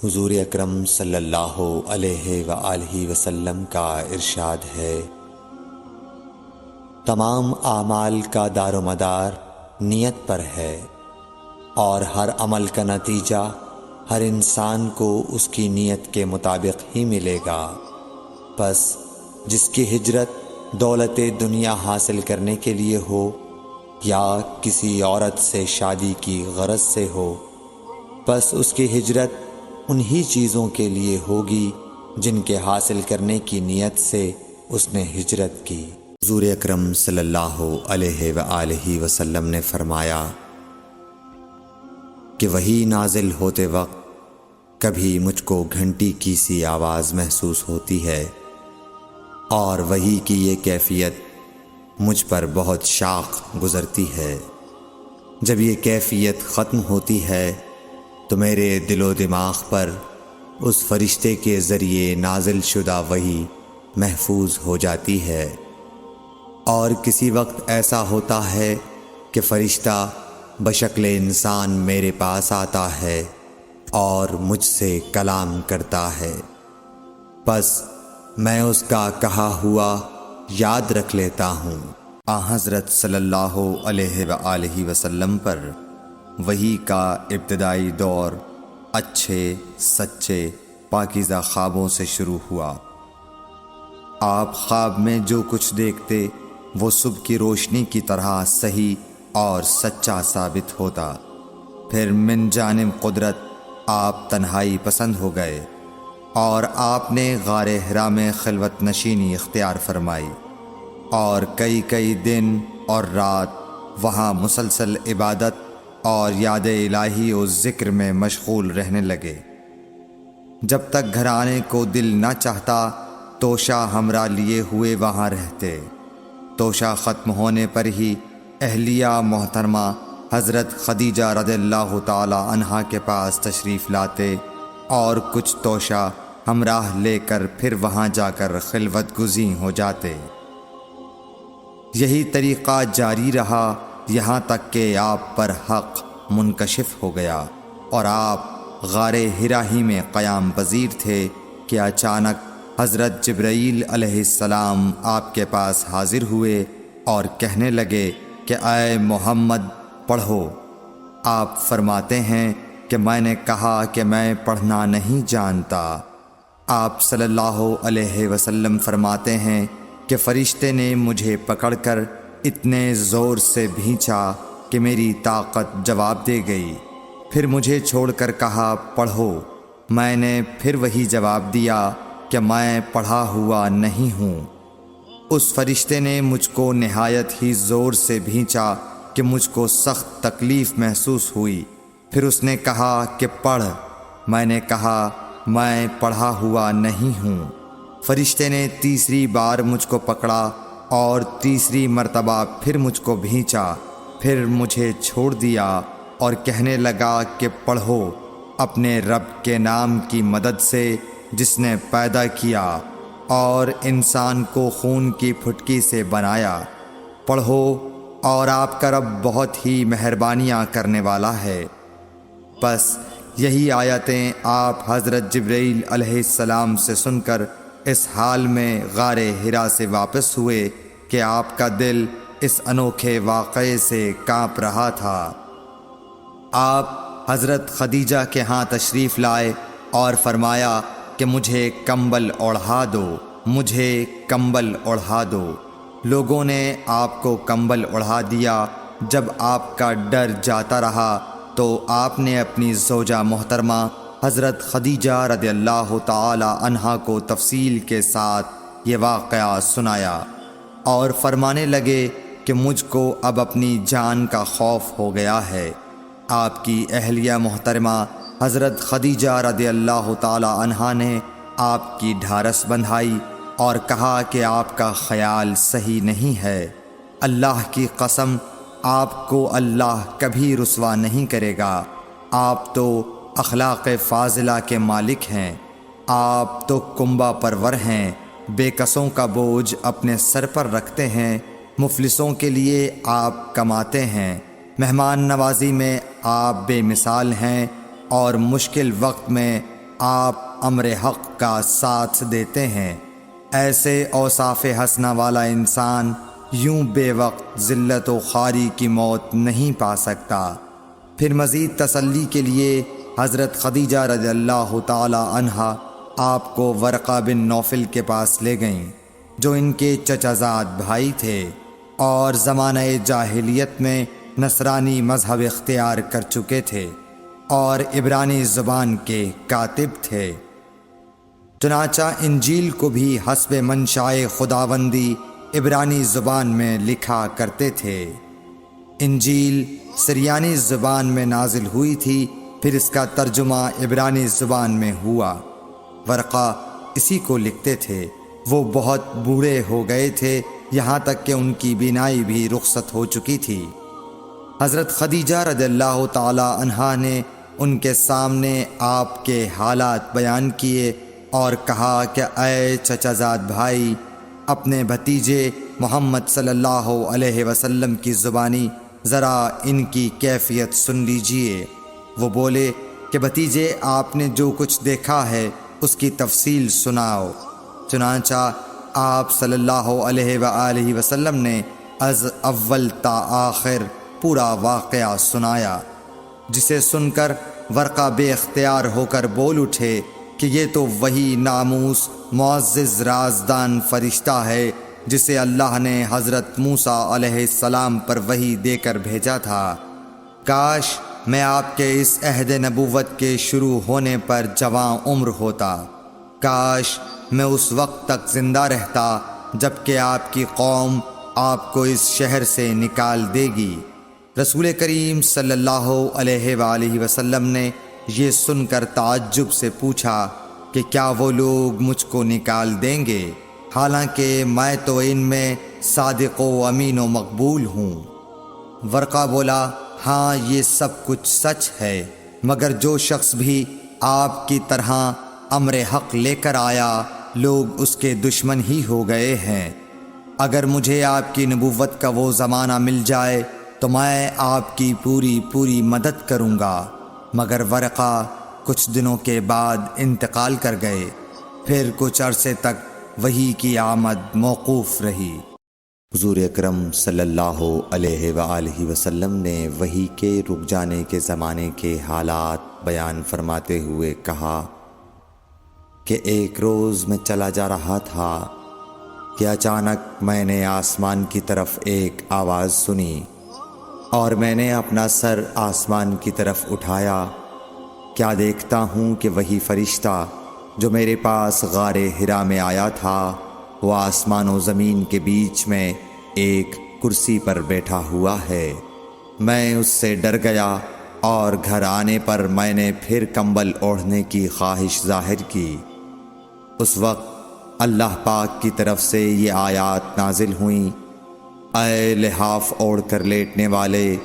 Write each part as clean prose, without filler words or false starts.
حضور اکرم صلی اللہ علیہ وآلہ وسلم کا ارشاد ہے، تمام اعمال کا دار و مدار نیت پر ہے، اور ہر عمل کا نتیجہ ہر انسان کو اس کی نیت کے مطابق ہی ملے گا۔ پس جس کی ہجرت دولت دنیا حاصل کرنے کے لیے ہو یا کسی عورت سے شادی کی غرض سے ہو، پس اس کی ہجرت انہی چیزوں کے لیے ہوگی جن کے حاصل کرنے کی نیت سے اس نے ہجرت کی۔ حضور اکرم صلی اللہ علیہ وآلہ وسلم نے فرمایا کہ وحی نازل ہوتے وقت کبھی مجھ کو گھنٹی کی سی آواز محسوس ہوتی ہے، اور وحی کی یہ کیفیت مجھ پر بہت شاق گزرتی ہے۔ جب یہ کیفیت ختم ہوتی ہے تو میرے دل و دماغ پر اس فرشتے کے ذریعے نازل شدہ وحی محفوظ ہو جاتی ہے، اور کسی وقت ایسا ہوتا ہے کہ فرشتہ بشکل انسان میرے پاس آتا ہے اور مجھ سے کلام کرتا ہے، پس میں اس کا کہا ہوا یاد رکھ لیتا ہوں۔ حضرت صلی اللہ علیہ وآلہ وسلم پر وحی کا ابتدائی دور اچھے سچے پاکیزہ خوابوں سے شروع ہوا۔ آپ خواب میں جو کچھ دیکھتے وہ صبح کی روشنی کی طرح صحیح اور سچا ثابت ہوتا۔ پھر من جانب قدرت آپ تنہائی پسند ہو گئے، اور آپ نے غار حرا میں خلوت نشینی اختیار فرمائی، اور کئی دن اور رات وہاں مسلسل عبادت اور یاد الہی و ذکر میں مشغول رہنے لگے۔ جب تک گھر آنے کو دل نہ چاہتا توشہ ہمراہ لیے ہوئے وہاں رہتے۔ توشہ ختم ہونے پر ہی اہلیہ محترمہ حضرت خدیجہ رضی اللہ تعالی عنہا کے پاس تشریف لاتے، اور کچھ توشہ ہمراہ لے کر پھر وہاں جا کر خلوت گزین ہو جاتے۔ یہی طریقہ جاری رہا یہاں تک کہ آپ پر حق منکشف ہو گیا، اور آپ غار حرا ہی میں قیام پذیر تھے کہ اچانک حضرت جبرائیل علیہ السلام آپ کے پاس حاضر ہوئے اور کہنے لگے کہ اے محمد پڑھو۔ آپ فرماتے ہیں کہ میں نے کہا کہ میں پڑھنا نہیں جانتا۔ آپ صلی اللہ علیہ وسلم فرماتے ہیں کہ فرشتے نے مجھے پکڑ کر اتنے زور سے بھینچا کہ میری طاقت جواب دے گئی۔ پھر مجھے چھوڑ کر کہا پڑھو۔ میں نے پھر وہی جواب دیا کہ میں پڑھا ہوا نہیں ہوں۔ اس فرشتے نے مجھ کو نہایت ہی زور سے بھینچا کہ مجھ کو سخت تکلیف محسوس ہوئی۔ پھر اس نے کہا کہ پڑھ۔ میں نے کہا میں پڑھا ہوا نہیں ہوں۔ فرشتے نے تیسری بار مجھ کو پکڑا اور تیسری مرتبہ پھر مجھ کو بھینچا، پھر مجھے چھوڑ دیا اور کہنے لگا کہ پڑھو اپنے رب کے نام کی مدد سے جس نے پیدا کیا اور انسان کو خون کی پھٹکی سے بنایا۔ پڑھو اور آپ کا رب بہت ہی مہربانیاں کرنے والا ہے۔ بس یہی آیتیں آپ حضرت جبرائیل علیہ السلام سے سن کر اس حال میں غار حرا سے واپس ہوئے کہ آپ کا دل اس انوکھے واقعے سے کانپ رہا تھا۔ آپ حضرت خدیجہ کے ہاں تشریف لائے اور فرمایا کہ مجھے کمبل اوڑھا دو، مجھے کمبل اوڑھا دو۔ لوگوں نے آپ کو کمبل اوڑھا دیا۔ جب آپ کا ڈر جاتا رہا تو آپ نے اپنی زوجہ محترمہ حضرت خدیجہ رضی اللہ تعالی عنہا کو تفصیل کے ساتھ یہ واقعہ سنایا، اور فرمانے لگے کہ مجھ کو اب اپنی جان کا خوف ہو گیا ہے۔ آپ کی اہلیہ محترمہ حضرت خدیجہ رضی اللہ تعالی عنہا نے آپ کی ڈھارس بندھائی اور کہا کہ آپ کا خیال صحیح نہیں ہے۔ اللہ کی قسم آپ کو اللہ کبھی رسوا نہیں کرے گا۔ آپ تو اخلاق فاضلہ کے مالک ہیں، آپ تو کنبہ پرور ہیں، بے کسوں کا بوجھ اپنے سر پر رکھتے ہیں، مفلسوں کے لیے آپ کماتے ہیں، مہمان نوازی میں آپ بے مثال ہیں، اور مشکل وقت میں آپ امر حق کا ساتھ دیتے ہیں۔ ایسے اوصاف حسنہ والا انسان یوں بے وقت ذلت و خواری کی موت نہیں پا سکتا۔ پھر مزید تسلی کے لیے حضرت خدیجہ رضی اللہ تعالی عنہا آپ کو ورقہ بن نوفل کے پاس لے گئیں، جو ان کے چچا زاد بھائی تھے اور زمانہ جاہلیت میں نصرانی مذہب اختیار کر چکے تھے اور عبرانی زبان کے کاتب تھے۔ چنانچہ انجیل کو بھی حسب منشائے خداوندی عبرانی زبان میں لکھا کرتے تھے۔ انجیل سریانی زبان میں نازل ہوئی تھی، پھر اس کا ترجمہ عبرانی زبان میں ہوا۔ ورقہ اسی کو لکھتے تھے۔ وہ بہت بوڑھے ہو گئے تھے، یہاں تک کہ ان کی بینائی بھی رخصت ہو چکی تھی۔ حضرت خدیجہ رضی اللہ تعالی عنہا نے ان کے سامنے آپ کے حالات بیان کیے اور کہا کہ اے چچا زاد بھائی، اپنے بھتیجے محمد صلی اللہ علیہ وسلم کی زبانی ذرا ان کی کیفیت سن لیجئے۔ وہ بولے کہ بھتیجے، آپ نے جو کچھ دیکھا ہے اس کی تفصیل سناؤ۔ چنانچہ آپ صلی اللہ علیہ وآلہ وسلم نے از اول تا آخر پورا واقعہ سنایا، جسے سن کر ورقہ بے اختیار ہو کر بول اٹھے کہ یہ تو وہی ناموس معزز رازدان فرشتہ ہے جسے اللہ نے حضرت موسیٰ علیہ السلام پر وحی دے کر بھیجا تھا۔ کاش میں آپ کے اس عہد نبوت کے شروع ہونے پر جواں عمر ہوتا، کاش میں اس وقت تک زندہ رہتا جب کہ آپ کی قوم آپ کو اس شہر سے نکال دے گی۔ رسول کریم صلی اللہ علیہ وآلہ وسلم نے یہ سن کر تعجب سے پوچھا کہ کیا وہ لوگ مجھ کو نکال دیں گے، حالانکہ میں تو ان میں صادق و امین و مقبول ہوں۔ ورقہ بولا، ہاں یہ سب کچھ سچ ہے، مگر جو شخص بھی آپ کی طرح امر حق لے کر آیا لوگ اس کے دشمن ہی ہو گئے ہیں۔ اگر مجھے آپ کی نبوت کا وہ زمانہ مل جائے تو میں آپ کی پوری مدد کروں گا۔ مگر ورقہ کچھ دنوں کے بعد انتقال کر گئے، پھر کچھ عرصے تک وحی کی آمد موقوف رہی۔ حضور اکرم صلی اللہ علیہ وآلہ وسلم نے وحی کے رک جانے کے زمانے کے حالات بیان فرماتے ہوئے کہا کہ ایک روز میں چلا جا رہا تھا کہ اچانک میں نے آسمان کی طرف ایک آواز سنی اور میں نے اپنا سر آسمان کی طرف اٹھایا۔ کیا دیکھتا ہوں کہ وہی فرشتہ جو میرے پاس غار حرا میں آیا تھا وہ آسمان و زمین کے بیچ میں ایک کرسی پر بیٹھا ہوا ہے۔ میں اس سے ڈر گیا اور گھر آنے پر میں نے پھر کمبل اوڑھنے کی خواہش ظاہر کی۔ اس وقت اللہ پاک کی طرف سے یہ آیات نازل ہوئیں، اے لحاف اوڑھ کر لیٹنے والے،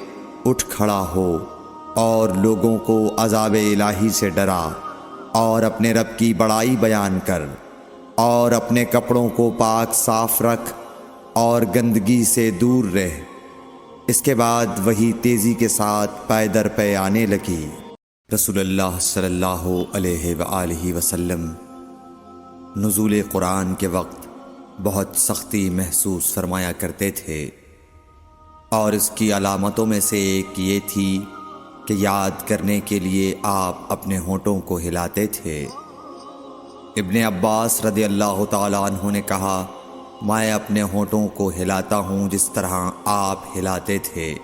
اٹھ کھڑا ہو اور لوگوں کو عذاب الہی سے ڈرا اور اپنے رب کی بڑائی بیان کر اور اپنے کپڑوں کو پاک صاف رکھ اور گندگی سے دور رہ۔ اس کے بعد وہی تیزی کے ساتھ پے در پے آنے لگی۔ رسول اللہ صلی اللہ علیہ وآلہ وسلم نزول قرآن کے وقت بہت سختی محسوس فرمایا کرتے تھے، اور اس کی علامتوں میں سے ایک یہ تھی کہ یاد کرنے کے لیے آپ اپنے ہونٹوں کو ہلاتے تھے۔ ابن عباس رضی اللہ تعالیٰ عنہ نے کہا، میں اپنے ہونٹوں کو ہلاتا ہوں جس طرح آپ ہلاتے تھے۔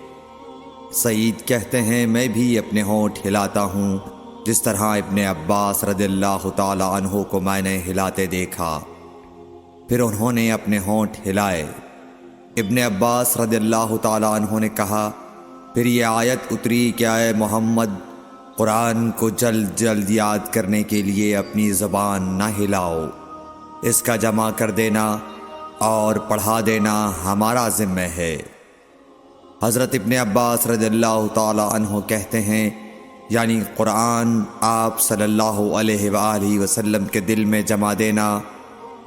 سعید کہتے ہیں، میں بھی اپنے ہونٹ ہلاتا ہوں جس طرح ابن عباس رضی اللہ تعالیٰ عنہ کو میں نے ہلاتے دیکھا۔ پھر انہوں نے اپنے ہونٹ ہلائے۔ ابن عباس رضی اللہ تعالیٰ عنہ نے کہا، پھر یہ آیت اتری کہ اے محمد، قرآن کو جلد جلد یاد کرنے کے لیے اپنی زبان نہ ہلاؤ، اس کا جمع کر دینا اور پڑھا دینا ہمارا ذمہ ہے۔ حضرت ابن عباس رضی اللہ تعالیٰ عنہ کہتے ہیں، یعنی قرآن آپ صلی اللہ علیہ وآلہ وسلم کے دل میں جمع دینا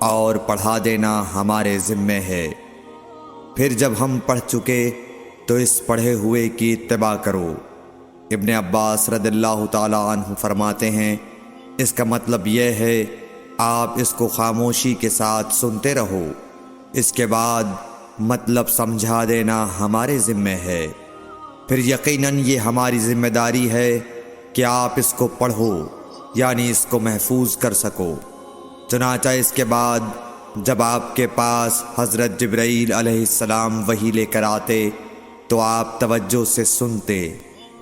اور پڑھا دینا ہمارے ذمہ ہے۔ پھر جب ہم پڑھ چکے تو اس پڑھے ہوئے کی اتباع کرو۔ ابن عباس رضی اللہ تعالیٰ عنہ فرماتے ہیں اس کا مطلب یہ ہے آپ اس کو خاموشی کے ساتھ سنتے رہو، اس کے بعد مطلب سمجھا دینا ہمارے ذمہ ہے، پھر یقیناً یہ ہماری ذمہ داری ہے کہ آپ اس کو پڑھو، یعنی اس کو محفوظ کر سکو۔ چنانچہ اس کے بعد جب آپ کے پاس حضرت جبرائیل علیہ السلام وحی لے کر آتے تو آپ توجہ سے سنتے،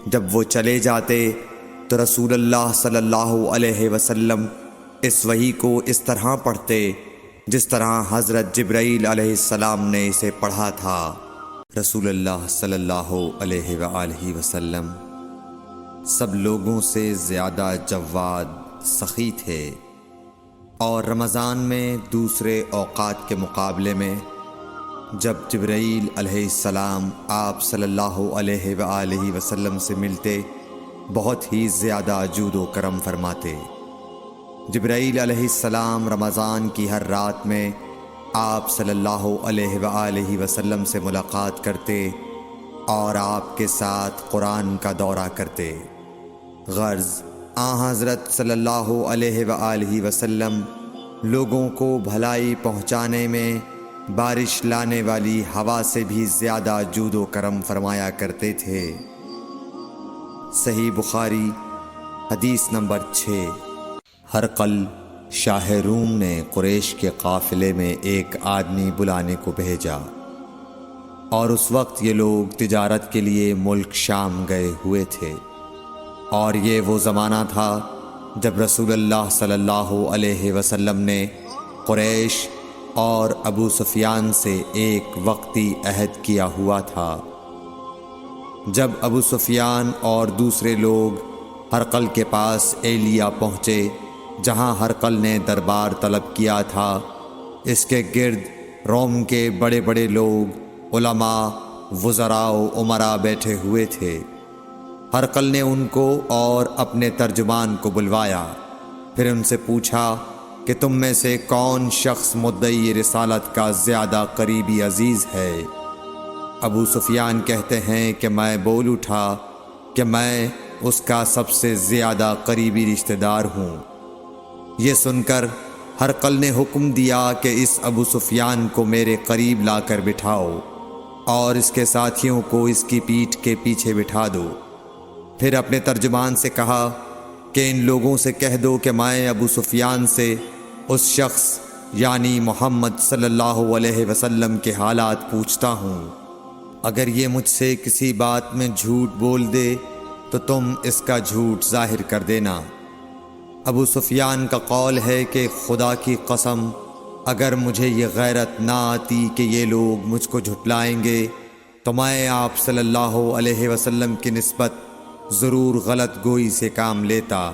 جب وہ چلے جاتے تو رسول اللہ صلی اللہ علیہ وسلم اس وحی کو اس طرح پڑھتے جس طرح حضرت جبرائیل علیہ السلام نے اسے پڑھا تھا۔ رسول اللہ صلی اللہ علیہ وآلہ وسلم سب لوگوں سے زیادہ جواد، سخی تھے، اور رمضان میں دوسرے اوقات کے مقابلے میں جب جبرائیل علیہ السلام آپ صلی اللہ علیہ وآلہ وسلم سے ملتے بہت ہی زیادہ جود و کرم فرماتے۔ جبرائیل علیہ السلام رمضان کی ہر رات میں آپ صلی اللہ علیہ وآلہ وسلم سے ملاقات کرتے اور آپ کے ساتھ قرآن کا دورہ کرتے۔ غرض حضرت صلی اللہ علیہ وآلہ وسلم لوگوں کو بھلائی پہنچانے میں بارش لانے والی ہوا سے بھی زیادہ جود و کرم فرمایا کرتے تھے۔ صحیح بخاری حدیث نمبر 6۔ ہرقل شاہ روم نے قریش کے قافلے میں ایک آدمی بلانے کو بھیجا، اور اس وقت یہ لوگ تجارت کے لیے ملک شام گئے ہوئے تھے، اور یہ وہ زمانہ تھا جب رسول اللہ صلی اللہ علیہ وسلم نے قریش اور ابو سفیان سے ایک وقتی عہد کیا ہوا تھا۔ جب ابو سفیان اور دوسرے لوگ ہرقل کے پاس ایلیا پہنچے جہاں ہرقل نے دربار طلب کیا تھا، اس کے گرد روم کے بڑے بڑے لوگ، علماء، وزراء و امراء بیٹھے ہوئے تھے۔ ہرقل نے ان کو اور اپنے ترجمان کو بلوایا، پھر ان سے پوچھا کہ تم میں سے کون شخص مدعی رسالت کا زیادہ قریبی عزیز ہے؟ ابو سفیان کہتے ہیں کہ میں بول اٹھا کہ میں اس کا سب سے زیادہ قریبی رشتہ دار ہوں۔ یہ سن کر ہرقل نے حکم دیا کہ اس ابو سفیان کو میرے قریب لا کر بٹھاؤ اور اس کے ساتھیوں کو اس کی پیٹھ کے پیچھے بٹھا دو۔ پھر اپنے ترجمان سے کہا کہ ان لوگوں سے کہہ دو کہ میں ابو سفیان سے اس شخص یعنی محمد صلی اللہ علیہ وسلم کے حالات پوچھتا ہوں، اگر یہ مجھ سے کسی بات میں جھوٹ بول دے تو تم اس کا جھوٹ ظاہر کر دینا۔ ابو سفیان کا قول ہے کہ خدا کی قسم اگر مجھے یہ غیرت نہ آتی کہ یہ لوگ مجھ کو جھٹلائیں گے تو میں آپ صلی اللہ علیہ وسلم کی نسبت ضرور غلط گوئی سے کام لیتا۔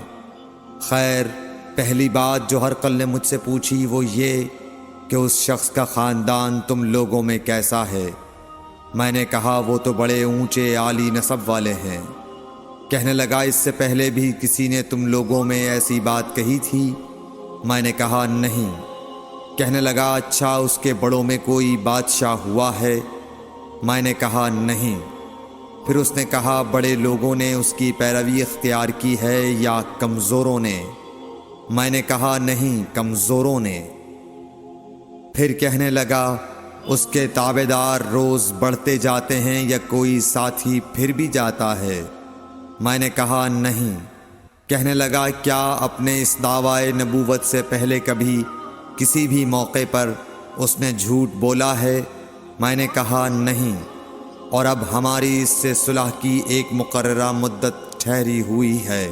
خیر، پہلی بات جو ہرقل نے مجھ سے پوچھی وہ یہ کہ اس شخص کا خاندان تم لوگوں میں کیسا ہے؟ میں نے کہا وہ تو بڑے اونچے عالی نسب والے ہیں۔ کہنے لگا اس سے پہلے بھی کسی نے تم لوگوں میں ایسی بات کہی تھی؟ میں نے کہا نہیں۔ کہنے لگا اچھا اس کے بڑوں میں کوئی بادشاہ ہوا ہے؟ میں نے کہا نہیں۔ پھر اس نے کہا بڑے لوگوں نے اس کی پیروی اختیار کی ہے یا کمزوروں نے؟ میں نے کہا نہیں، کمزوروں نے۔ پھر کہنے لگا اس کے تابعدار روز بڑھتے جاتے ہیں یا کوئی ساتھی پھر بھی جاتا ہے؟ میں نے کہا نہیں۔ کہنے لگا کیا اپنے اس دعوی نبوت سے پہلے کبھی کسی بھی موقع پر اس نے جھوٹ بولا ہے؟ میں نے کہا نہیں، اور اب ہماری اس سے صلح کی ایک مقررہ مدت ٹھہری ہوئی ہے،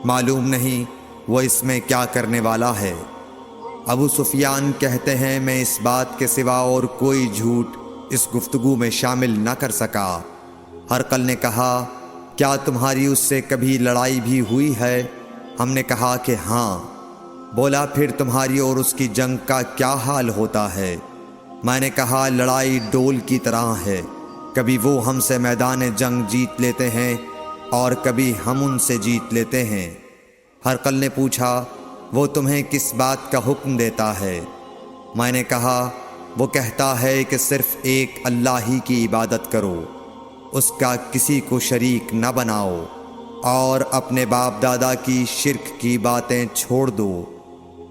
معلوم نہیں وہ اس میں کیا کرنے والا ہے۔ ابو سفیان کہتے ہیں میں اس بات کے سوا اور کوئی جھوٹ اس گفتگو میں شامل نہ کر سکا۔ ہرقل نے کہا کیا تمہاری اس سے کبھی لڑائی بھی ہوئی ہے؟ ہم نے کہا کہ ہاں۔ بولا پھر تمہاری اور اس کی جنگ کا کیا حال ہوتا ہے؟ میں نے کہا لڑائی ڈول کی طرح ہے، کبھی وہ ہم سے میدان جنگ جیت لیتے ہیں اور کبھی ہم ان سے جیت لیتے ہیں۔ ہرقل نے پوچھا وہ تمہیں کس بات کا حکم دیتا ہے؟ میں نے کہا وہ کہتا ہے کہ صرف ایک اللہ ہی کی عبادت کرو، اس کا کسی کو شریک نہ بناؤ، اور اپنے باپ دادا کی شرک کی باتیں چھوڑ دو،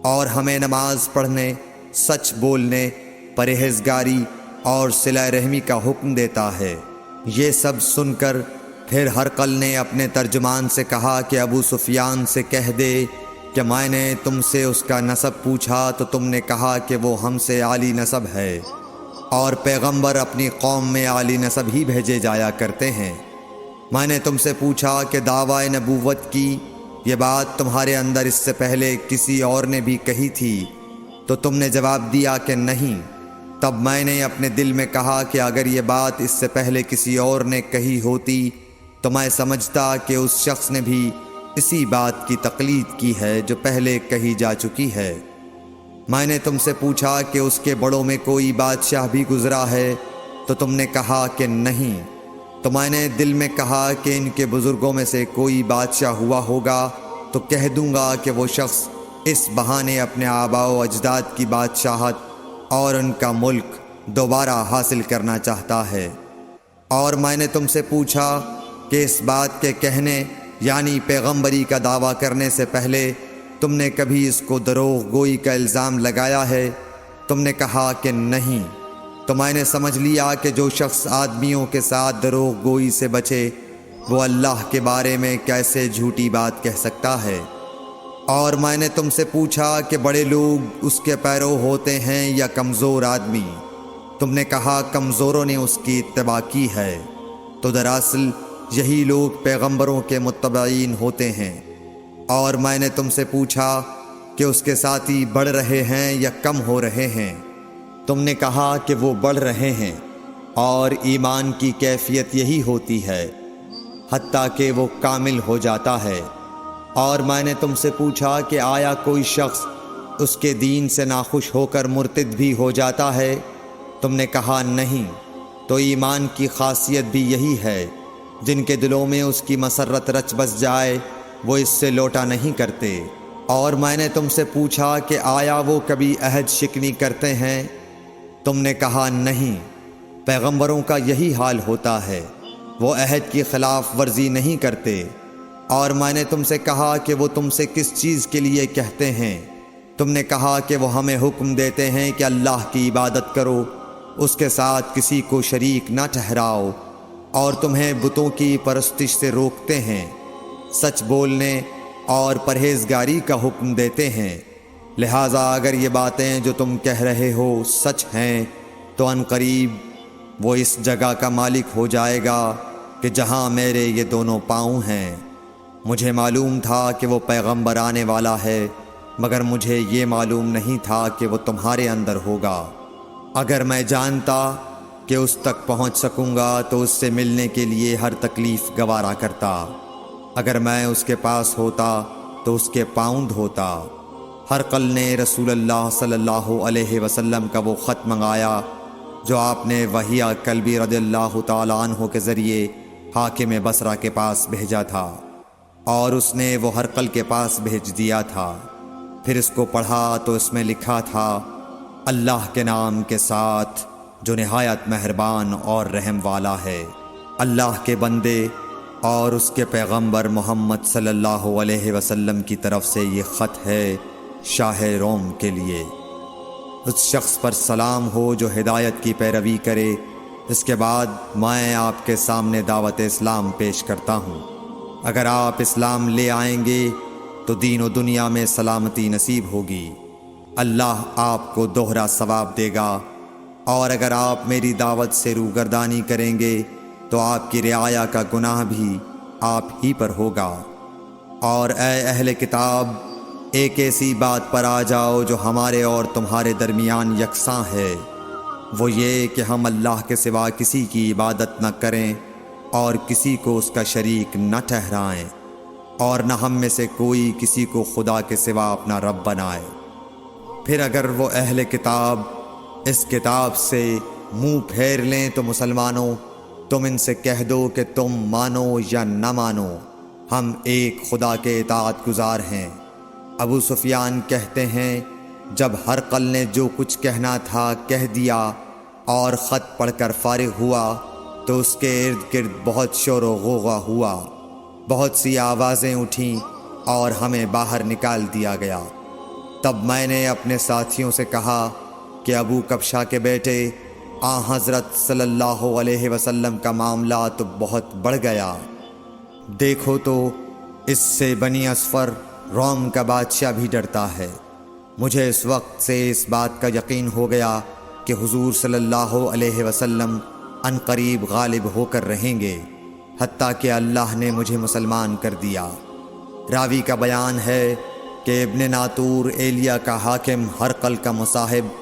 اور ہمیں نماز پڑھنے، سچ بولنے، پرہیزگاری اور صلہ رحمی کا حکم دیتا ہے۔ یہ سب سن کر پھر ہرقل نے اپنے ترجمان سے کہا کہ ابو سفیان سے کہہ دے کہ میں نے تم سے اس کا نسب پوچھا تو تم نے کہا کہ وہ ہم سے عالی نسب ہے، اور پیغمبر اپنی قوم میں عالی نسب ہی بھیجے جایا کرتے ہیں۔ میں نے تم سے پوچھا کہ دعویٰ نبوت کی یہ بات تمہارے اندر اس سے پہلے کسی اور نے بھی کہی تھی، تو تم نے جواب دیا کہ نہیں۔ تب میں نے اپنے دل میں کہا کہ اگر یہ بات اس سے پہلے کسی اور نے کہی ہوتی تو میں سمجھتا کہ اس شخص نے بھی اسی بات کی تقلید کی ہے جو پہلے کہی جا چکی ہے۔ میں نے تم سے پوچھا کہ اس کے بڑوں میں کوئی بادشاہ بھی گزرا ہے، تو تم نے کہا کہ نہیں۔ تو میں نے دل میں کہا کہ ان کے بزرگوں میں سے کوئی بادشاہ ہوا ہوگا تو کہہ دوں گا کہ وہ شخص اس بہانے اپنے آباء و اجداد کی بادشاہت اور ان کا ملک دوبارہ حاصل کرنا چاہتا ہے۔ اور میں نے تم سے پوچھا کہ اس بات کے کہنے یعنی پیغمبری کا دعویٰ کرنے سے پہلے تم نے کبھی اس کو دروغ گوئی کا الزام لگایا ہے؟ تم نے کہا کہ نہیں۔ تو میں نے سمجھ لیا کہ جو شخص آدمیوں کے ساتھ دروغ گوئی سے بچے وہ اللہ کے بارے میں کیسے جھوٹی بات کہہ سکتا ہے۔ اور میں نے تم سے پوچھا کہ بڑے لوگ اس کے پیرو ہوتے ہیں یا کمزور آدمی؟ تم نے کہا کمزوروں نے اس کی اتباع کی ہے۔ تو دراصل یہی لوگ پیغمبروں کے متبعین ہوتے ہیں۔ اور میں نے تم سے پوچھا کہ اس کے ساتھی بڑھ رہے ہیں یا کم ہو رہے ہیں؟ تم نے کہا کہ وہ بڑھ رہے ہیں، اور ایمان کی کیفیت یہی ہوتی ہے حتیٰ کہ وہ کامل ہو جاتا ہے۔ اور میں نے تم سے پوچھا کہ آیا کوئی شخص اس کے دین سے ناخوش ہو کر مرتد بھی ہو جاتا ہے؟ تم نے کہا نہیں۔ تو ایمان کی خاصیت بھی یہی ہے، جن کے دلوں میں اس کی مسرت رچ بس جائے وہ اس سے لوٹا نہیں کرتے۔ اور میں نے تم سے پوچھا کہ آیا وہ کبھی عہد شکنی کرتے ہیں؟ تم نے کہا نہیں۔ پیغمبروں کا یہی حال ہوتا ہے، وہ عہد کی خلاف ورزی نہیں کرتے۔ اور میں نے تم سے کہا کہ وہ تم سے کس چیز کے لیے کہتے ہیں؟ تم نے کہا کہ وہ ہمیں حکم دیتے ہیں کہ اللہ کی عبادت کرو، اس کے ساتھ کسی کو شریک نہ ٹھہراؤ، اور تمہیں بتوں کی پرستش سے روکتے ہیں، سچ بولنے اور پرہیزگاری کا حکم دیتے ہیں۔ لہٰذا اگر یہ باتیں جو تم کہہ رہے ہو سچ ہیں تو ان قریب وہ اس جگہ کا مالک ہو جائے گا کہ جہاں میرے یہ دونوں پاؤں ہیں۔ مجھے معلوم تھا کہ وہ پیغمبر آنے والا ہے، مگر مجھے یہ معلوم نہیں تھا کہ وہ تمہارے اندر ہوگا۔ اگر میں جانتا کہ اس تک پہنچ سکوں گا تو اس سے ملنے کے لیے ہر تکلیف گوارا کرتا۔ اگر میں اس کے پاس ہوتا تو اس کے پاؤں دھوتا۔ ہرقل نے رسول اللہ صلی اللہ علیہ وسلم کا وہ خط منگایا جو آپ نے وحیہ کلبی رضی اللہ تعالیٰ عنہ کے ذریعے حاکم بصرہ کے پاس بھیجا تھا، اور اس نے وہ ہرقل کے پاس بھیج دیا تھا۔ پھر اس کو پڑھا تو اس میں لکھا تھا، اللہ کے نام کے ساتھ جو نہایت مہربان اور رحم والا ہے۔ اللہ کے بندے اور اس کے پیغمبر محمد صلی اللہ علیہ وسلم کی طرف سے یہ خط ہے شاہ روم کے لیے۔ اس شخص پر سلام ہو جو ہدایت کی پیروی کرے۔ اس کے بعد میں آپ کے سامنے دعوت اسلام پیش کرتا ہوں۔ اگر آپ اسلام لے آئیں گے تو دین و دنیا میں سلامتی نصیب ہوگی، اللہ آپ کو دوہرا ثواب دے گا، اور اگر آپ میری دعوت سے روگردانی کریں گے تو آپ کی رعایا کا گناہ بھی آپ ہی پر ہوگا۔ اور اے اہل کتاب، ایک ایسی بات پر آ جاؤ جو ہمارے اور تمہارے درمیان یکساں ہے، وہ یہ کہ ہم اللہ کے سوا کسی کی عبادت نہ کریں اور کسی کو اس کا شریک نہ ٹھہرائیں، اور نہ ہم میں سے کوئی کسی کو خدا کے سوا اپنا رب بنائے۔ پھر اگر وہ اہل کتاب اس کتاب سے منہ پھیر لیں تو مسلمانوں، تم ان سے کہہ دو کہ تم مانو یا نہ مانو، ہم ایک خدا کے اطاعت گزار ہیں۔ ابو سفیان کہتے ہیں، جب ہرقل نے جو کچھ کہنا تھا کہہ دیا اور خط پڑھ کر فارغ ہوا تو اس کے ارد گرد بہت شور و غوغا ہوا، بہت سی آوازیں اٹھیں اور ہمیں باہر نکال دیا گیا۔ تب میں نے اپنے ساتھیوں سے کہا کہ ابو کبشہ کے بیٹے حضرت صلی اللہ علیہ وسلم کا معاملہ تو بہت بڑھ گیا۔ دیکھو تو اس سے بنی اصفر روم کا بادشاہ بھی ڈرتا ہے۔ مجھے اس وقت سے اس بات کا یقین ہو گیا کہ حضور صلی اللہ علیہ وسلم عنقریب غالب ہو کر رہیں گے، حتیٰ کہ اللہ نے مجھے مسلمان کر دیا۔ راوی کا بیان ہے کہ ابن ناطور ایلیا کا حاکم ہرقل کا مصاحب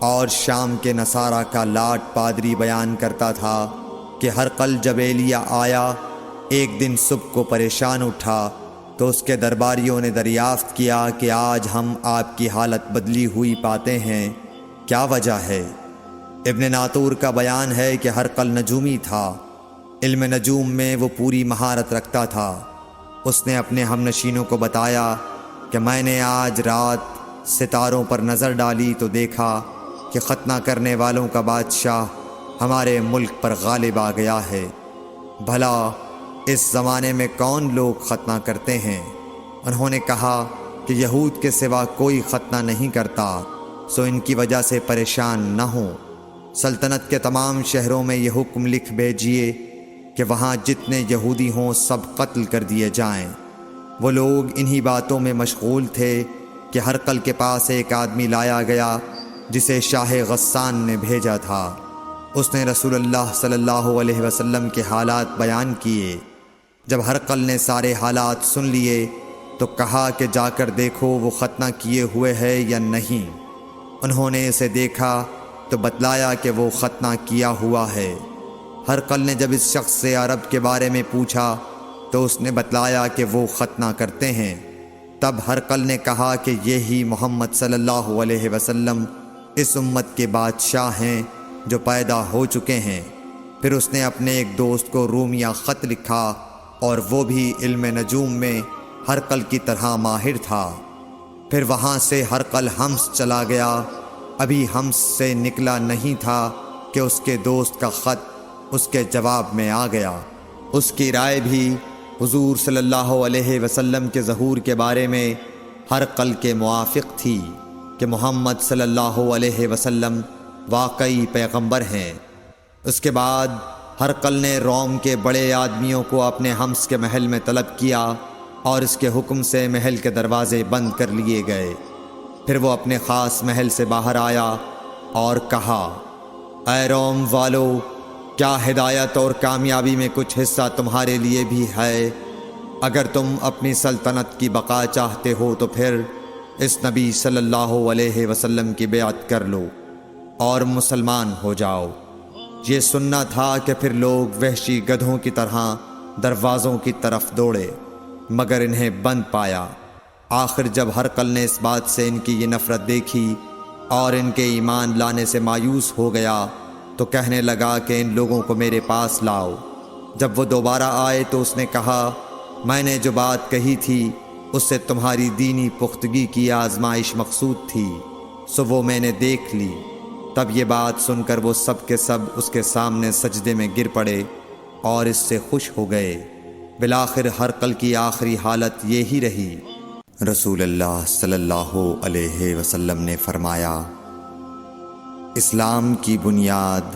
اور شام کے نصارہ کا لاٹ پادری بیان کرتا تھا کہ ہرقل جب ایلیا آیا ایک دن صبح کو پریشان اٹھا تو اس کے درباریوں نے دریافت کیا کہ آج ہم آپ کی حالت بدلی ہوئی پاتے ہیں، کیا وجہ ہے؟ ابن ناطور کا بیان ہے کہ ہرقل نجومی تھا، علم نجوم میں وہ پوری مہارت رکھتا تھا۔ اس نے اپنے ہم نشینوں کو بتایا کہ میں نے آج رات ستاروں پر نظر ڈالی تو دیکھا کہ ختنہ کرنے والوں کا بادشاہ ہمارے ملک پر غالب آ گیا ہے۔ بھلا اس زمانے میں کون لوگ ختنہ کرتے ہیں؟ انہوں نے کہا کہ یہود کے سوا کوئی ختنہ نہیں کرتا، سو ان کی وجہ سے پریشان نہ ہوں۔ سلطنت کے تمام شہروں میں یہ حکم لکھ بھیجیے کہ وہاں جتنے یہودی ہوں سب قتل کر دیے جائیں۔ وہ لوگ انہی باتوں میں مشغول تھے کہ ہرقل کے پاس ایک آدمی لایا گیا جسے شاہ غسان نے بھیجا تھا۔ اس نے رسول اللہ صلی اللہ علیہ وسلم کے حالات بیان کیے۔ جب ہرقل نے سارے حالات سن لیے تو کہا کہ جا کر دیکھو وہ ختنہ کیے ہوئے ہے یا نہیں۔ انہوں نے اسے دیکھا تو بتلایا کہ وہ ختنہ کیا ہوا ہے۔ ہرقل نے جب اس شخص سے عرب کے بارے میں پوچھا تو اس نے بتلایا کہ وہ ختنہ کرتے ہیں۔ تب ہرقل نے کہا کہ یہی محمد صلی اللہ علیہ وسلم اس امت کے بادشاہ ہیں جو پیدا ہو چکے ہیں۔ پھر اس نے اپنے ایک دوست کو رومیہ خط لکھا اور وہ بھی علم نجوم میں ہرقل کی طرح ماہر تھا۔ پھر وہاں سے ہرقل حمص چلا گیا۔ ابھی حمص سے نکلا نہیں تھا کہ اس کے دوست کا خط اس کے جواب میں آ گیا۔ اس کی رائے بھی حضور صلی اللہ علیہ وسلم کے ظہور کے بارے میں ہرقل کے موافق تھی کہ محمد صلی اللہ علیہ وسلم واقعی پیغمبر ہیں۔ اس کے بعد ہرقل نے روم کے بڑے آدمیوں کو اپنے حمص کے محل میں طلب کیا اور اس کے حکم سے محل کے دروازے بند کر لیے گئے۔ پھر وہ اپنے خاص محل سے باہر آیا اور کہا، اے روم والو، کیا ہدایت اور کامیابی میں کچھ حصہ تمہارے لیے بھی ہے؟ اگر تم اپنی سلطنت کی بقا چاہتے ہو تو پھر اس نبی صلی اللہ علیہ وسلم کی بیعت کر لو اور مسلمان ہو جاؤ۔ یہ سننا تھا کہ پھر لوگ وحشی گدھوں کی طرح دروازوں کی طرف دوڑے، مگر انہیں بند پایا۔ آخر جب ہرقل نے اس بات سے ان کی یہ نفرت دیکھی اور ان کے ایمان لانے سے مایوس ہو گیا تو کہنے لگا کہ ان لوگوں کو میرے پاس لاؤ۔ جب وہ دوبارہ آئے تو اس نے کہا، میں نے جو بات کہی تھی اس سے تمہاری دینی پختگی کی آزمائش مقصود تھی، سو وہ میں نے دیکھ لی۔ تب یہ بات سن کر وہ سب کے سب اس کے سامنے سجدے میں گر پڑے اور اس سے خوش ہو گئے۔ بالآخر ہرقل کی آخری حالت یہی رہی۔ رسول اللہ صلی اللہ علیہ وسلم نے فرمایا، اسلام کی بنیاد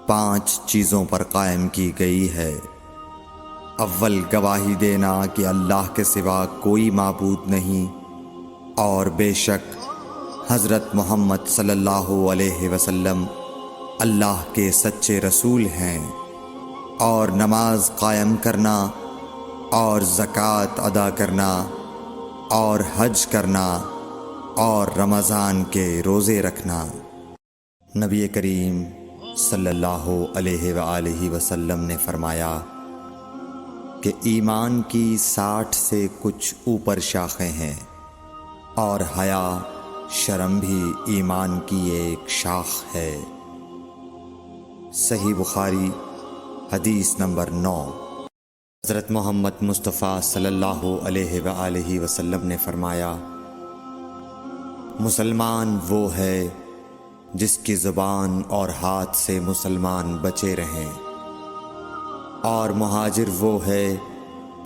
5 چیزوں پر قائم کی گئی ہے۔ اول، گواہی دینا کہ اللہ کے سوا کوئی معبود نہیں اور بے شک حضرت محمد صلی اللہ علیہ وسلم اللہ کے سچے رسول ہیں، اور نماز قائم کرنا اور زکوٰۃ ادا کرنا اور حج کرنا اور رمضان کے روزے رکھنا۔ نبی کریم صلی اللہ علیہ وآلہ وسلم نے فرمایا کہ ایمان کی 60 سے کچھ اوپر شاخیں ہیں، اور حیا شرم بھی ایمان کی ایک شاخ ہے۔ صحیح بخاری حدیث نمبر 9۔ حضرت محمد مصطفیٰ صلی اللہ علیہ وآلہ وسلم نے فرمایا، مسلمان وہ ہے جس کی زبان اور ہاتھ سے مسلمان بچے رہیں، اور مہاجر وہ ہے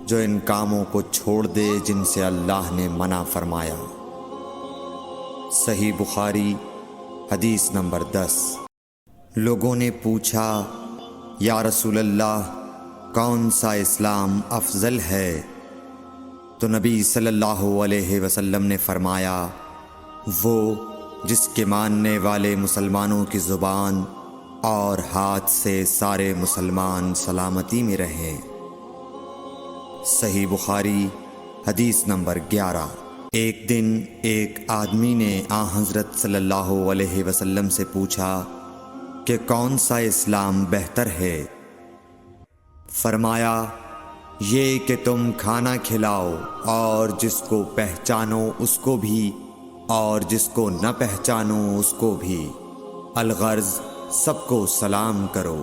جو ان کاموں کو چھوڑ دے جن سے اللہ نے منع فرمایا۔ صحیح بخاری حدیث نمبر 10۔ لوگوں نے پوچھا، یا رسول اللہ، کون سا اسلام افضل ہے؟ تو نبی صلی اللہ علیہ وسلم نے فرمایا، وہ جس کے ماننے والے مسلمانوں کی زبان اور ہاتھ سے سارے مسلمان سلامتی میں رہیں۔ صحیح بخاری حدیث نمبر 11۔ ایک دن ایک آدمی نے حضرت صلی اللہ علیہ وسلم سے پوچھا کہ کون سا اسلام بہتر ہے؟ فرمایا، یہ کہ تم کھانا کھلاؤ اور جس کو پہچانو اس کو بھی اور جس کو نہ پہچانو اس کو بھی، الغرض سب کو سلام کرو۔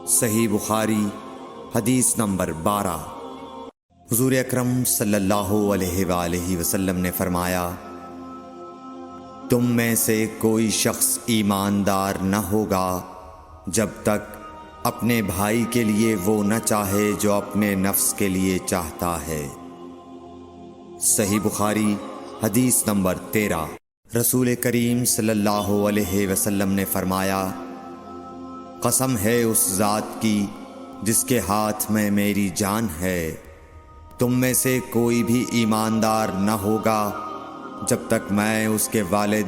صحیح بخاری حدیث نمبر 12۔ حضور اکرم صلی اللہ علیہ وآلہ وسلم نے فرمایا، تم میں سے کوئی شخص ایماندار نہ ہوگا جب تک اپنے بھائی کے لیے وہ نہ چاہے جو اپنے نفس کے لیے چاہتا ہے۔ صحیح بخاری حدیث نمبر 13۔ رسول کریم صلی اللہ علیہ وسلم نے فرمایا، قسم ہے اس ذات کی جس کے ہاتھ میں میری جان ہے، تم میں سے کوئی بھی ایماندار نہ ہوگا جب تک میں اس کے والد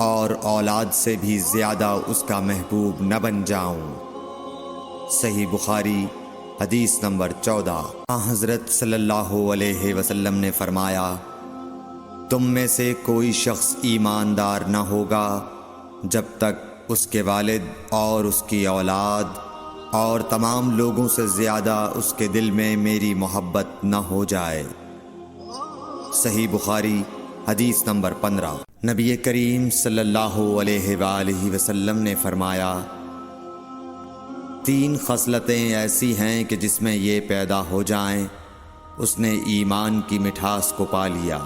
اور اولاد سے بھی زیادہ اس کا محبوب نہ بن جاؤں۔ صحیح بخاری حدیث نمبر 14۔ حضرت صلی اللہ علیہ وسلم نے فرمایا، تم میں سے کوئی شخص ایماندار نہ ہوگا جب تک اس کے والد اور اس کی اولاد اور تمام لوگوں سے زیادہ اس کے دل میں میری محبت نہ ہو جائے۔ صحیح بخاری حدیث نمبر 15۔ نبی کریم صلی اللہ علیہ وآلہ وسلم نے فرمایا، 3 خصلتیں ایسی ہیں کہ جس میں یہ پیدا ہو جائیں اس نے ایمان کی مٹھاس کو پا لیا۔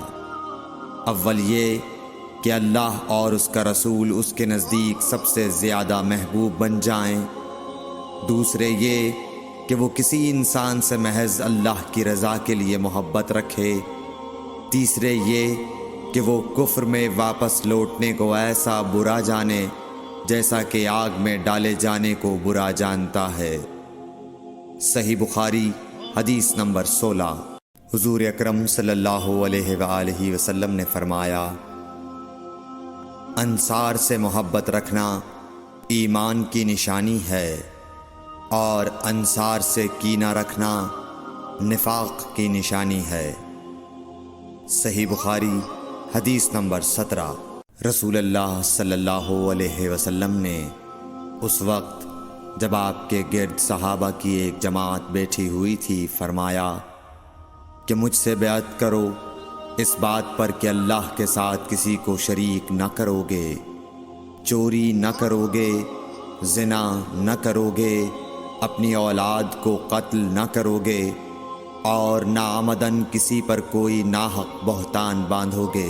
اول یہ کہ اللہ اور اس کا رسول اس کے نزدیک سب سے زیادہ محبوب بن جائیں۔ دوسرے یہ کہ وہ کسی انسان سے محض اللہ کی رضا کے لیے محبت رکھے۔ تیسرے یہ کہ وہ کفر میں واپس لوٹنے کو ایسا برا جانے جیسا کہ آگ میں ڈالے جانے کو برا جانتا ہے۔ صحیح بخاری حدیث نمبر 16۔ حضور اکرم صلی اللہ علیہ وآلہ وسلم نے فرمایا، انصار سے محبت رکھنا ایمان کی نشانی ہے اور انصار سے کینہ رکھنا نفاق کی نشانی ہے۔ صحیح بخاری حدیث نمبر 17۔ رسول اللہ صلی اللہ علیہ وسلم نے اس وقت جب آپ کے گرد صحابہ کی ایک جماعت بیٹھی ہوئی تھی فرمایا کہ مجھ سے بیعت کرو اس بات پر کہ اللہ کے ساتھ کسی کو شریک نہ کرو گے، چوری نہ کرو گے، زنا نہ کرو گے، اپنی اولاد کو قتل نہ کرو گے اور ناعمدن کسی پر کوئی ناحق بہتان باندھو گے،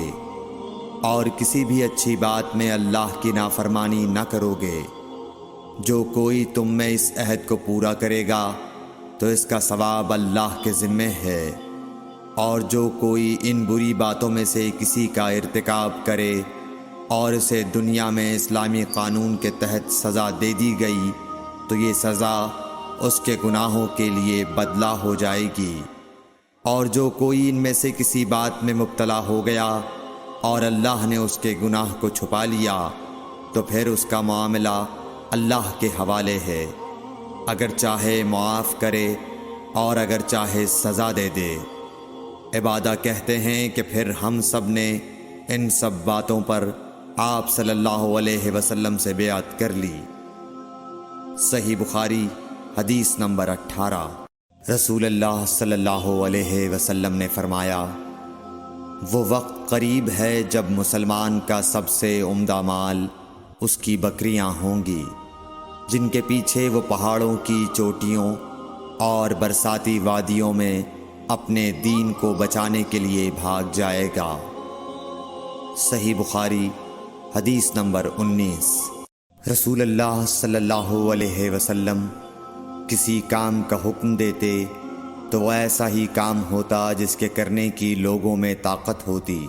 اور کسی بھی اچھی بات میں اللہ کی نافرمانی نہ کرو گے۔ جو کوئی تم میں اس عہد کو پورا کرے گا تو اس کا ثواب اللہ کے ذمے ہے، اور جو کوئی ان بری باتوں میں سے کسی کا ارتکاب کرے اور اسے دنیا میں اسلامی قانون کے تحت سزا دے دی گئی تو یہ سزا اس کے گناہوں کے لیے بدلہ ہو جائے گی، اور جو کوئی ان میں سے کسی بات میں مبتلا ہو گیا اور اللہ نے اس کے گناہ کو چھپا لیا تو پھر اس کا معاملہ اللہ کے حوالے ہے، اگر چاہے معاف کرے اور اگر چاہے سزا دے دے۔ عبادہ کہتے ہیں کہ پھر ہم سب نے ان سب باتوں پر آپ صلی اللہ علیہ وسلم سے بیعت کر لی۔ صحیح بخاری حدیث نمبر 18۔ رسول اللہ صلی اللہ علیہ وسلم نے فرمایا، وہ وقت قریب ہے جب مسلمان کا سب سے عمدہ مال اس کی بکریاں ہوں گی، جن کے پیچھے وہ پہاڑوں کی چوٹیوں اور برساتی وادیوں میں اپنے دین کو بچانے کے لیے بھاگ جائے گا۔ صحیح بخاری حدیث نمبر 19۔ رسول اللہ صلی اللہ علیہ وسلم کسی کام کا حکم دیتے تو ایسا ہی کام ہوتا جس کے کرنے کی لوگوں میں طاقت ہوتی۔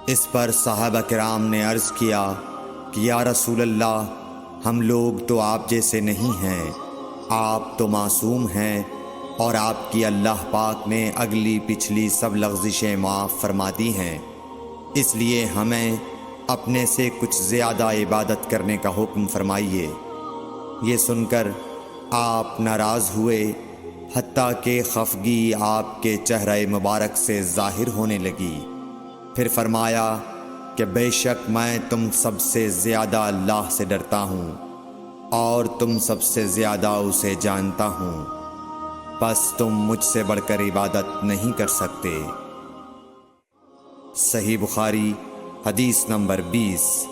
اس پر صحابہ کرام نے عرض کیا کہ یا رسول اللہ، ہم لوگ تو آپ جیسے نہیں ہیں، آپ تو معصوم ہیں اور آپ کی اللہ پاک نے اگلی پچھلی سب لغزشیں معاف فرما دی ہیں، اس لیے ہمیں اپنے سے کچھ زیادہ عبادت کرنے کا حکم فرمائیے۔ یہ سن کر آپ ناراض ہوئے، حتیٰ کہ خفگی آپ کے چہرہ مبارک سے ظاہر ہونے لگی۔ پھر فرمایا کہ بے شک میں تم سب سے زیادہ اللہ سے ڈرتا ہوں اور تم سب سے زیادہ اسے جانتا ہوں، بس تم مجھ سے بڑھ کر عبادت نہیں کر سکتے۔ صحیح بخاری حدیث نمبر 20۔